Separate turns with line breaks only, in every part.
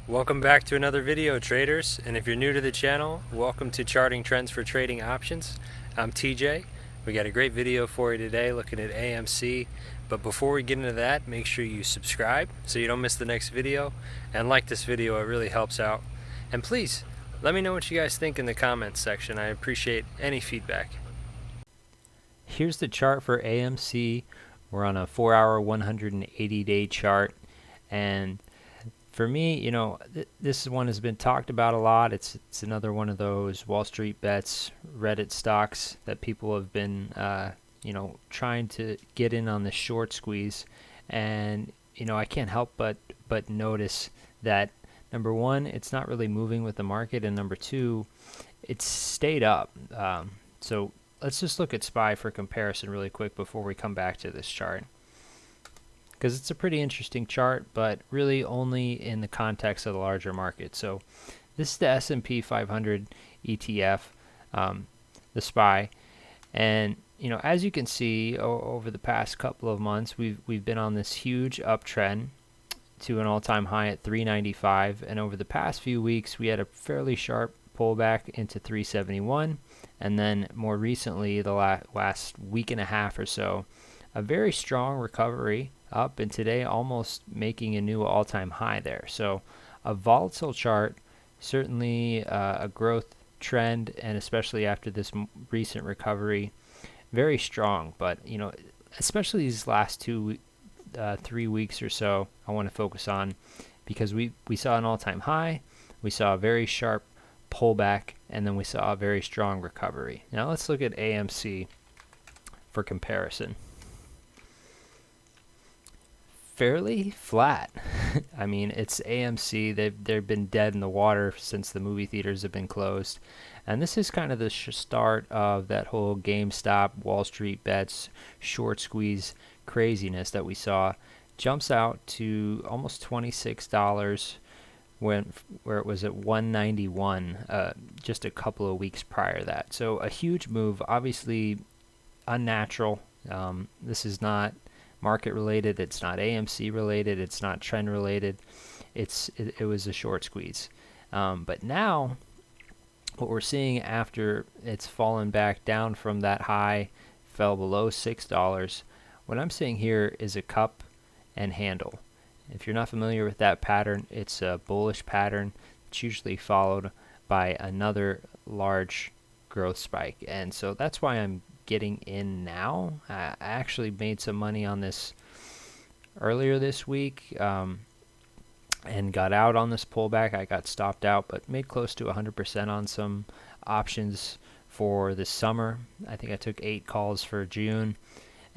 Welcome back to another video, traders, and if you're new to the channel, welcome to Charting Trends for Trading Options. I'm TJ. We got a great video for you today looking at AMC, but before we get into that, make sure you subscribe so you don't miss the next video, and like this video, it really helps out. And please, let me know what you guys think in the comments section. I appreciate any feedback. Here's the chart for AMC. We're on a 4-hour, 180-day chart, and for me, this one has been talked about a lot. It's another one of those Wall Street bets, Reddit stocks that people have been, trying to get in on the short squeeze. And, I can't help but notice that, number one, it's not really moving with the market, and number two, it's stayed up. So let's just look at SPY for comparison really quick before we come back to this chart, because it's a pretty interesting chart, but really only in the context of the larger market. So this is the S&P 500 ETF, the SPY, and as you can see over the past couple of months, we've been on this huge uptrend to an all-time high at 395, and over the past few weeks we had a fairly sharp pullback into 371, and then more recently, the last week and a half or so, a very strong recovery up, and today almost making a new all-time high there. So a volatile chart, certainly a growth trend, and especially after this recent recovery, very strong. But especially these last 3 weeks or so, I want to focus on, because we saw an all-time high, we saw a very sharp pullback, and then we saw a very strong recovery. Now let's look at AMC for comparison. Fairly flat. I mean, it's AMC. They've been dead in the water since the movie theaters have been closed, and this is kind of the start of that whole GameStop, Wall Street bets, short squeeze craziness that we saw. Jumps out to almost $26 where it was at $191 just a couple of weeks prior to that. So a huge move, obviously unnatural. This is not market related, it's not AMC related, it's not trend related, it was a short squeeze. But now what we're seeing after it's fallen back down from that high, fell below $6, what I'm seeing here is a cup and handle. If you're not familiar with that pattern, it's a bullish pattern. It's usually followed by another large growth spike, and so that's why I'm getting in now. I actually made some money on this earlier this week, and got out on this pullback. I got stopped out, but made close to 100% on some options for this summer. I think I took 8 calls for June.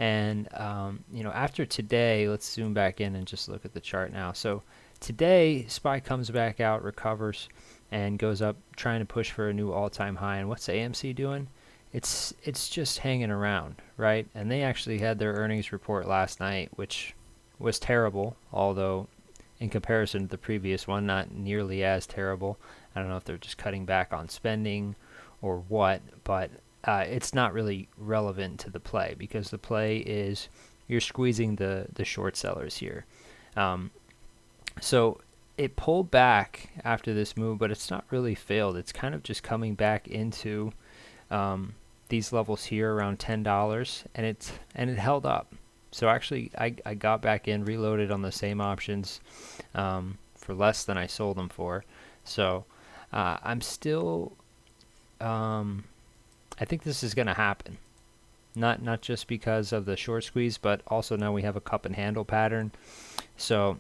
And after today, let's zoom back in and just look at the chart now. So today, SPY comes back out, recovers, and goes up, trying to push for a new all-time high. And what's AMC doing? It's just hanging around, right? And they actually had their earnings report last night, which was terrible, although in comparison to the previous one, not nearly as terrible. I don't know if they're just cutting back on spending or what, but it's not really relevant to the play, because the play is you're squeezing the short sellers here. So it pulled back after this move, but it's not really failed. It's kind of just coming back into these levels here around $10, and it held up. So actually I got back in, reloaded on the same options for less than I sold them for. So I'm still I think this is going to happen, not just because of the short squeeze, but also now we have a cup and handle pattern. So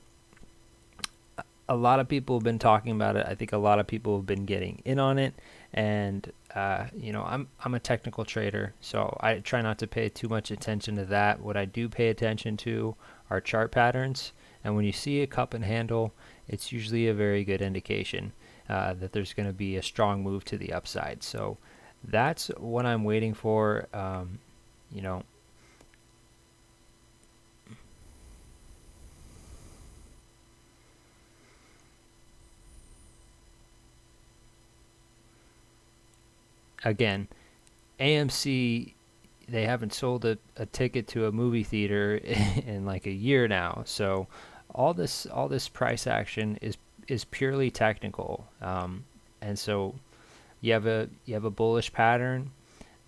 a lot of people have been talking about it. I think a lot of people have been getting in on it, and I'm a technical trader, so I try not to pay too much attention to that. What I do pay attention to are chart patterns, and when you see a cup and handle, it's usually a very good indication that there's going to be a strong move to the upside. So that's what I'm waiting for. Again, AMC, they haven't sold a ticket to a movie theater in like a year now. So all this price action is purely technical, and so you have a bullish pattern.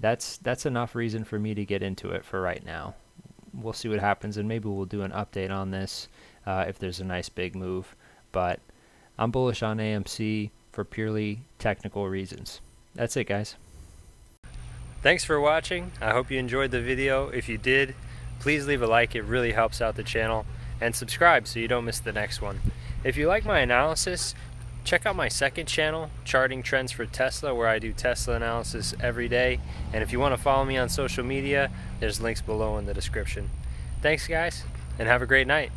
That's enough reason for me to get into it for right now. We'll see what happens, and maybe we'll do an update on this if there's a nice big move. But I'm bullish on AMC for purely technical reasons. That's it, guys. Thanks for watching. I hope you enjoyed the video. If you did, please leave a like. It really helps out the channel. And subscribe so you don't miss the next one. If you like my analysis, check out my second channel, Charting Trends for Tesla, where I do Tesla analysis every day. And if you want to follow me on social media, there's links below in the description. Thanks, guys, and have a great night.